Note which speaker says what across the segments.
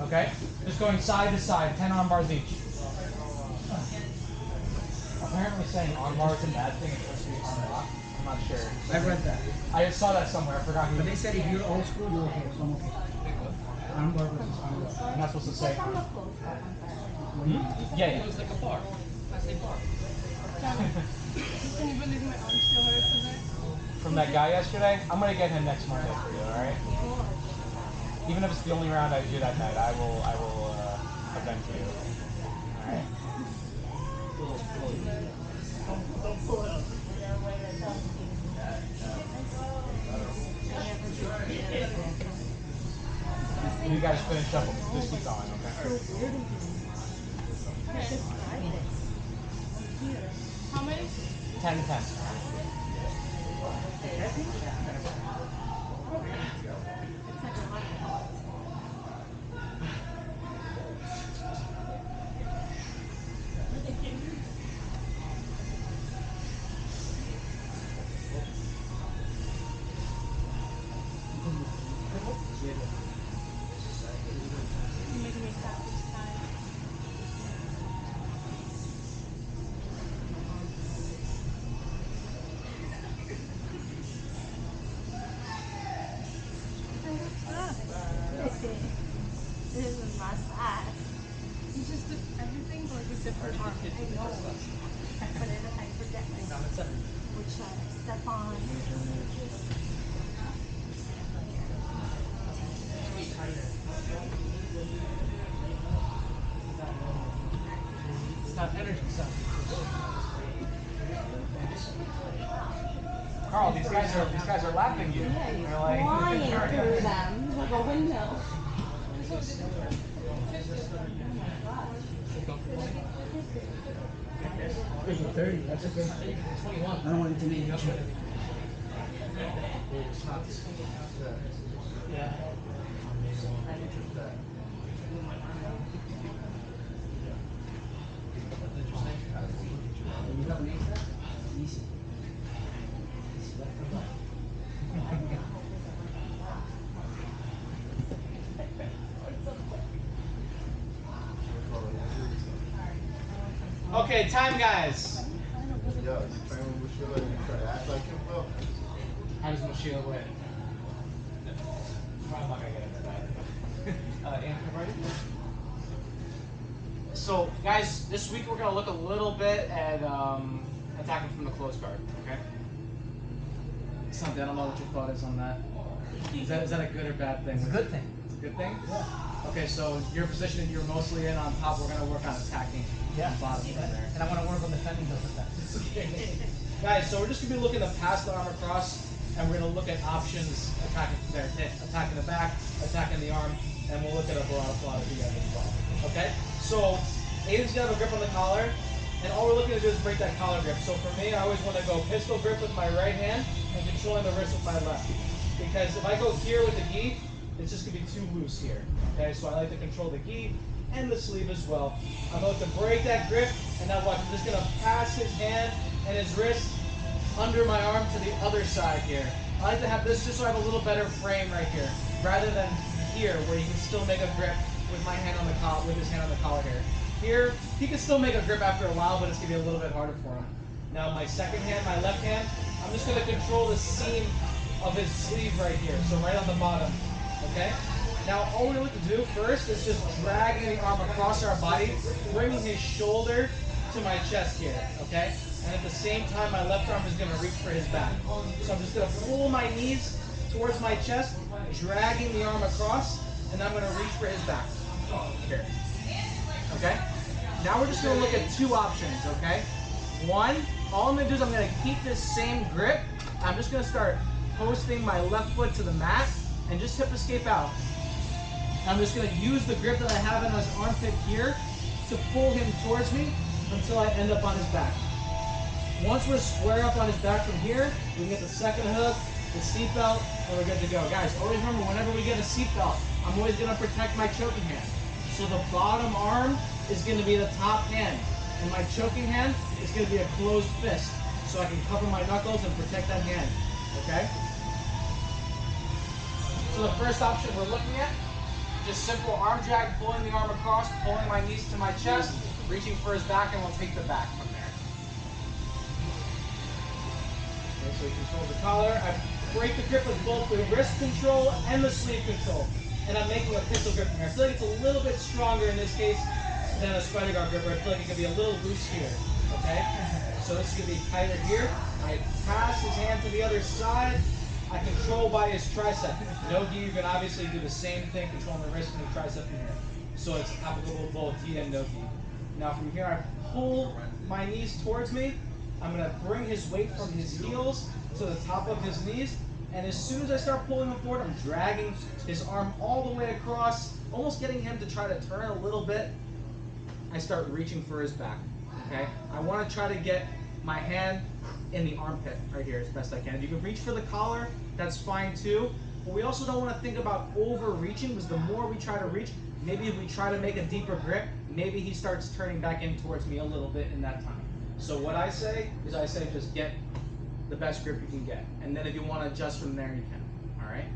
Speaker 1: Okay? Just going side to side, 10 arm bars each. Apparently saying arm bar is a bad thing, it's supposed to be arm lock. I'm not sure.
Speaker 2: I read that.
Speaker 1: I just saw that somewhere, I forgot who.
Speaker 2: But they said if you're old school, you're okay, so I'm okay. Arm bar versus arm lock.
Speaker 1: I'm not supposed to say arm. Yeah.
Speaker 3: It was like a bar. I say bar.
Speaker 4: Can you believe my arm still hurts today?
Speaker 1: From that guy yesterday, I'm gonna get him next Monday for you, alright? Even if it's the only round I do that night, I will avenge you. Alright? You guys finish up, just keep going, okay?
Speaker 4: How many?
Speaker 1: 10 to 10.
Speaker 4: You're making me stop this time.
Speaker 5: This is my size.
Speaker 4: You just do everything like a different arm.
Speaker 5: I know. But I forget which side I step on.
Speaker 3: It's not energy stuff.
Speaker 1: Carl, these guys are laughing you.
Speaker 5: Yeah, he's
Speaker 1: They're like,
Speaker 5: flying through them like a window.
Speaker 2: There's a 30, that's okay.
Speaker 3: 21.
Speaker 2: I don't want it to be an issue.
Speaker 3: Yeah.
Speaker 2: You have an ASAP? Easy.
Speaker 1: Okay, time, guys.
Speaker 6: Yeah, you train with Sheila and you try to act like him, Will.
Speaker 1: How does Moshila win? I'm not gonna get into that. Andrew, ready? So, guys, this week we're gonna look a little bit at attacking from the close guard. Okay. Something I don't know what your thought is on that. Is that a good or bad thing?
Speaker 3: It's a good thing.
Speaker 1: It's a good thing.
Speaker 3: Yeah.
Speaker 1: Okay, so your position you're mostly in on top. We're gonna work on attacking
Speaker 3: Yeah.
Speaker 1: the bottom from there.
Speaker 3: And I want to work on defending those attacks.
Speaker 1: Guys, so we're just gonna be looking to pass the arm across, and we're gonna look at options attacking from there, attacking the back, attacking the arm, and we'll look at a variety of you guys as well. Okay? So Aiden's gonna have a grip on the collar, and all we're looking to do is break that collar grip. So for me, I always want to go pistol grip with my right hand and controlling the wrist with my left. Because if I go here with the gi, it's just gonna be too loose here. Okay, so I like to control the gi and the sleeve as well. I'm going to break that grip, and now watch, I'm just gonna pass his hand and his wrist under my arm to the other side here. I like to have this just so I have a little better frame right here, rather than here where you can still make a grip with my hand on the collar, with his hand on the collar here. Here, he can still make a grip after a while, but it's gonna be a little bit harder for him. Now my second hand, my left hand, I'm just gonna control the seam of his sleeve right here, so right on the bottom, okay? Now all we look to do first is just dragging the arm across our body, bringing his shoulder to my chest here, okay? And at the same time, my left arm is gonna reach for his back. So I'm just gonna pull my knees towards my chest, dragging the arm across, and I'm gonna reach for his back. Here. Okay? Now we're just gonna look at two options, okay? One, all I'm gonna do is I'm gonna keep this same grip. I'm just gonna start posting my left foot to the mat and just hip escape out. I'm just gonna use the grip that I have in his armpit here to pull him towards me until I end up on his back. Once we're square up on his back from here, we can get the second hook, the seatbelt, and we're good to go. Guys, always remember, whenever we get a seatbelt, I'm always gonna protect my choking hand. So the bottom arm is gonna be the top hand, and my choking hand is gonna be a closed fist, so I can cover my knuckles and protect that hand, okay? So the first option we're looking at Just simple arm drag, pulling the arm across, pulling my knees to my chest, reaching for his back, and we'll take the back from there. Okay, so he controls the collar. I break the grip with both the wrist control and the sleeve control. And I'm making a pistol grip from here. I feel like it's a little bit stronger in this case than a spider guard grip, where I feel like it can be a little loose here. Okay? So this is going to be tighter here. I pass his hand to the other side. I control by his tricep. No-gi, you can obviously do the same thing, controlling the wrist and the tricep from here. So it's applicable to both gi and no-gi. Now from here, I pull my knees towards me. I'm going to bring his weight from his heels to the top of his knees. And as soon as I start pulling him forward, I'm dragging his arm all the way across, almost getting him to try to turn a little bit. I start reaching for his back, okay? I want to try to get my hand in the armpit right here as best I can. If you can reach for the collar, that's fine too. But we also don't want to think about overreaching, because the more we try to reach, maybe if we try to make a deeper grip, maybe he starts turning back in towards me a little bit in that time. So what I say is just get the best grip you can get. And then if you want to adjust from there, you can, all right?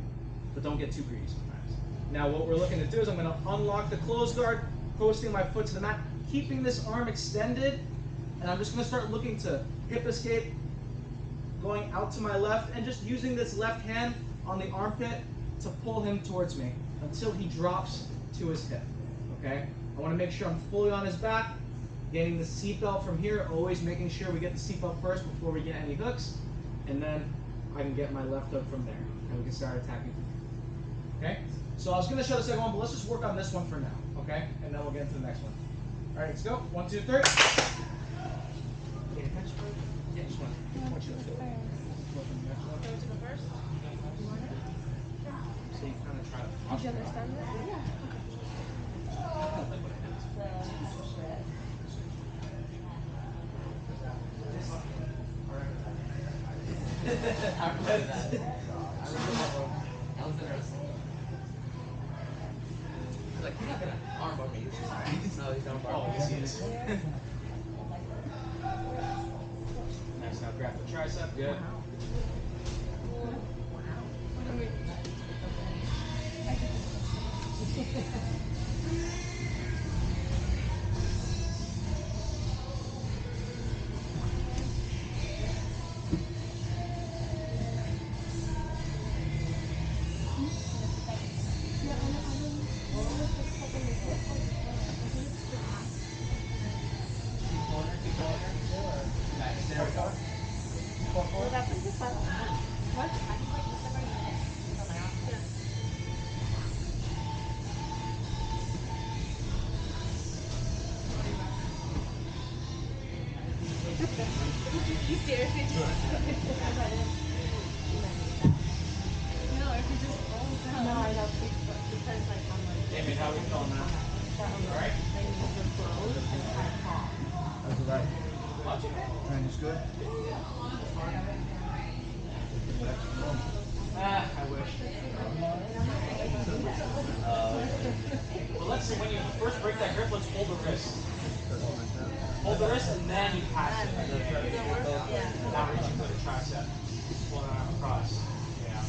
Speaker 1: But don't get too greedy sometimes. Now what we're looking to do is I'm going to unlock the closed guard, posting my foot to the mat, keeping this arm extended, and I'm just going to start looking to hip escape, going out to my left, and just using this left hand on the armpit to pull him towards me until he drops to his hip, okay? I want to make sure I'm fully on his back, getting the seatbelt from here, always making sure we get the seatbelt first before we get any hooks, and then I can get my left hook from there, and we can start attacking from here, okay? So I was going to show the second one, but let's just work on this one for now, okay? And then we'll get into the next one. All right, let's go. 1, 2, 3. Yeah, just one.
Speaker 4: Go to the first. You want it?
Speaker 1: So you kind of try to.
Speaker 4: Did you understand that? Yeah.
Speaker 3: I remember that. I remember that one. That was interesting. Like, he's not gonna armbar me. No, he's not armbar me.
Speaker 1: Oh, yes, he is. Nice. Now grab the tricep. Good.
Speaker 4: You seriously just no, if you just hold down.
Speaker 5: No, I know, because like I'm like,
Speaker 1: Damien, how are we feeling now? All right.
Speaker 5: my knees are closed and kind of calm.
Speaker 6: How's the right? Training is good?
Speaker 1: I wish. Well, let's see. When you first break that grip, let's hold the wrist. Hold the wrist and then you pass it. Yeah. Now reaching for the tricep. Pull the arm across. Yeah.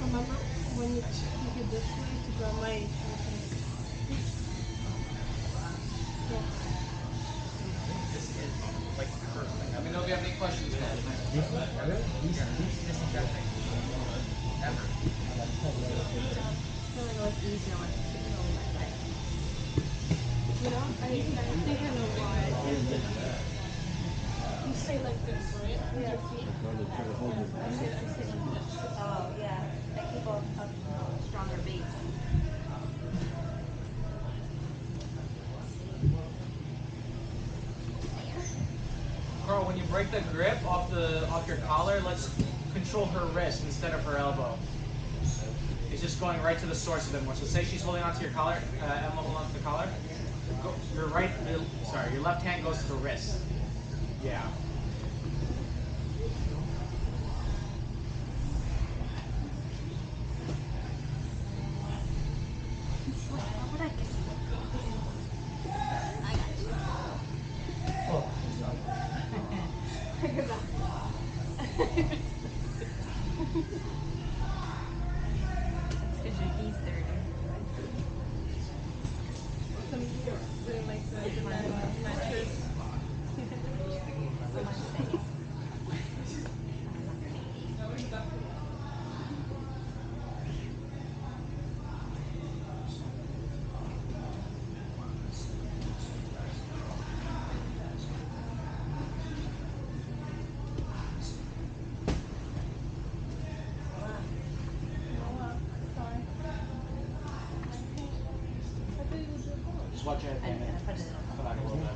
Speaker 4: Remember when you take it this way to grab my
Speaker 1: Let me know if you have any questions, guys.
Speaker 3: This exact thing. Ever.
Speaker 5: I feel like it was easier when it's sitting over my leg.
Speaker 4: you know, I think I know why. You say like this, right? With your feet.
Speaker 5: Oh, yeah. I keep a stronger base.
Speaker 1: Carl, when you break the grip off your collar, let's control her wrist instead of her elbow. It's just going right to the source of it more. So say she's holding onto your collar, Emma holding onto the collar. Your left hand goes to the wrist. Yeah.
Speaker 5: What would I get? I got you.
Speaker 1: watch your head.
Speaker 5: And I put it in.
Speaker 1: Come back a little bit.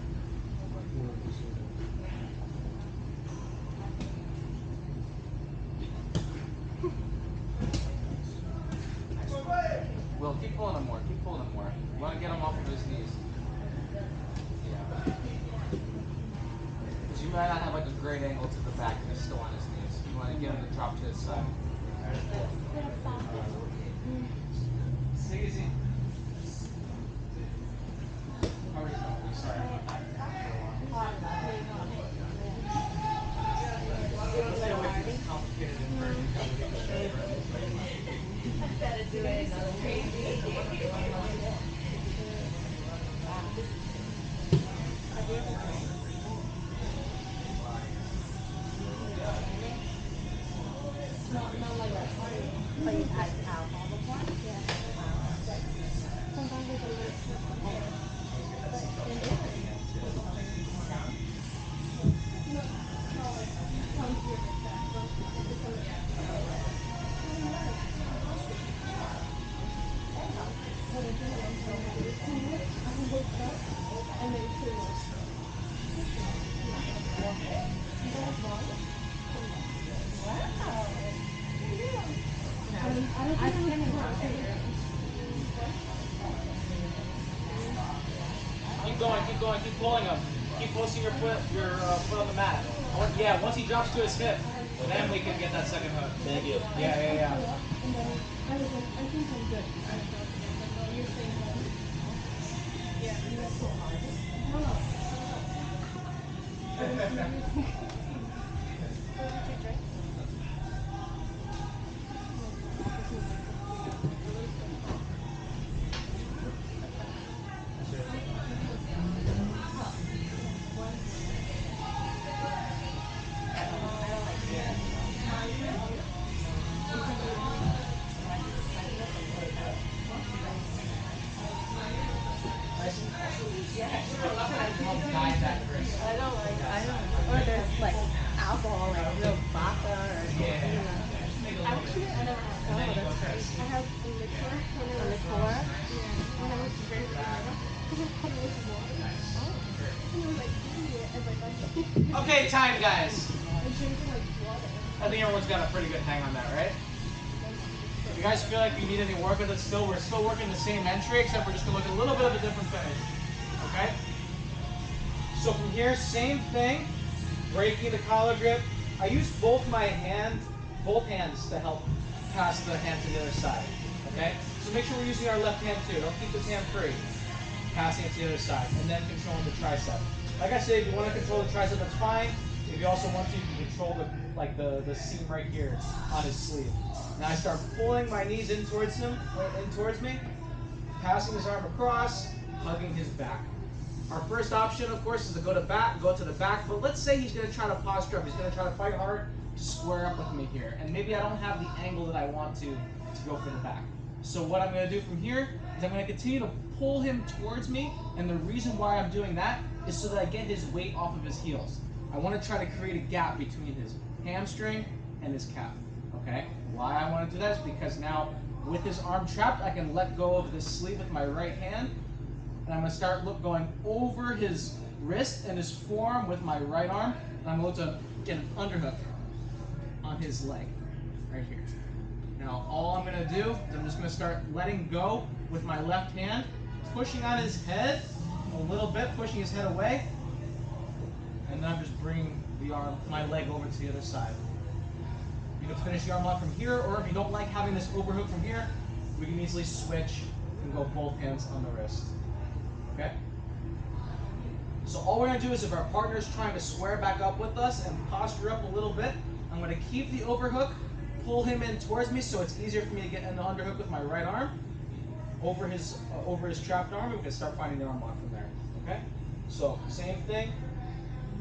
Speaker 3: Will, keep pulling him more. Keep pulling him more. You want to get him off of his knees. Yeah. Because you might not have like a great angle to the back and he's still on his knees. You want to get him to drop to his side.
Speaker 1: Take it easy. How are you doing? Sorry. Stay away from this complicated inversion.
Speaker 5: Better do it another crazy. But you've had alcohol before?
Speaker 4: Yeah. Sometimes it's a little
Speaker 1: Keep going, keep pulling him. Keep posting your foot on the mat. Yeah, once he drops to his hip, then we can get that second hook.
Speaker 7: Thank you.
Speaker 1: Yeah.
Speaker 4: And then I was like, I think I'm good. I was like, no, you're staying home. Yeah, that's so hard.
Speaker 5: Or there's like alcohol, like real vodka or
Speaker 1: Yeah.
Speaker 4: Actually, I never had
Speaker 5: Oh, that's great.
Speaker 4: I had a liqueur when I
Speaker 5: A
Speaker 4: was
Speaker 5: liqueur?
Speaker 4: yeah, when I was very young. Because I thought it was water. And it was like, yeah, and like,
Speaker 1: Okay, time, guys.
Speaker 4: I drink it like water.
Speaker 1: I think everyone's got a pretty good hang on that, right? If you guys feel like you need any work with it still, we're still working the same entry, except we're just going to look at a little bit of a different finish. Okay? So from here, same thing. Breaking the collar grip. I use both hands to help pass the hand to the other side. Okay? So make sure we're using our left hand too. Don't keep this hand free. Passing it to the other side. And then controlling the tricep. Like I said, if you want to control the tricep, that's fine. If you also want to, you can control the seam right here on his sleeve. Now I start pulling my knees in towards me, passing his arm across, hugging his back. Our first option, of course, is to go to the back, but let's say he's going to try to posture up. He's going to try to fight hard to square up with me here. And maybe I don't have the angle that I want to go for the back. So what I'm going to do from here is I'm going to continue to pull him towards me, and the reason why I'm doing that is so that I get his weight off of his heels. I want to try to create a gap between his hamstring and his calf. Okay? Why I want to do that is because now, with his arm trapped, I can let go of this sleeve with my right hand, and I'm going to start going over his wrist and his forearm with my right arm, and I'm going to get an underhook on his leg, right here. Now, all I'm going to do is I'm just going to start letting go with my left hand, pushing on his head a little bit, pushing his head away, and then I'm just bringing my leg over to the other side. You can finish the arm lock from here, or if you don't like having this overhook from here, we can easily switch and go both hands on the wrist. Okay? So all we're going to do is if our partner is trying to square back up with us and posture up a little bit, I'm going to keep the overhook, pull him in towards me so it's easier for me to get an underhook with my right arm over his trapped arm, and we can start finding the arm lock from there. Okay? So same thing,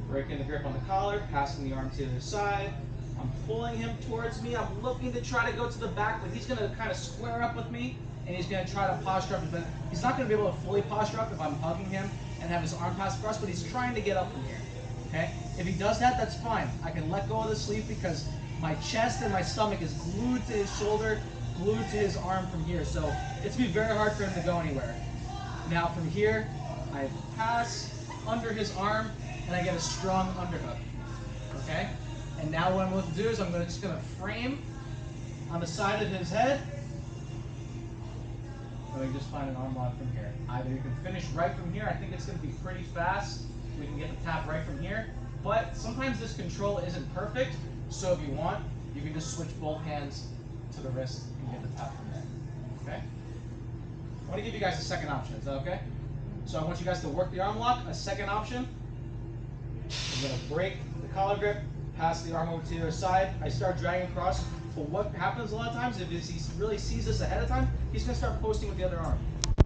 Speaker 1: breaking the grip on the collar, passing the arm to the other side. I'm pulling him towards me. I'm looking to try to go to the back, but he's going to kind of square up with me, and he's going to try to posture up. But he's not going to be able to fully posture up if I'm hugging him and have his arm pass across, but he's trying to get up from here. Okay? If he does that, that's fine. I can let go of the sleeve because my chest and my stomach is glued to his shoulder, glued to his arm from here. So it's going to be very hard for him to go anywhere. Now from here, I pass under his arm, and I get a strong underhook. Okay? And now what I'm going to do is I'm just going to frame on the side of his head. And we can just find an arm lock from here. Either you can finish right from here. I think it's going to be pretty fast. We can get the tap right from here. But sometimes this control isn't perfect. So if you want, you can just switch both hands to the wrist and get the tap from there. Okay? I want to give you guys a second option. Is that okay? So I want you guys to work the arm lock. A second option. I'm going to break the collar grip, pass the arm over to the other side. I start dragging across. But what happens a lot of times, if he really sees this ahead of time, he's going to start posting with the other arm.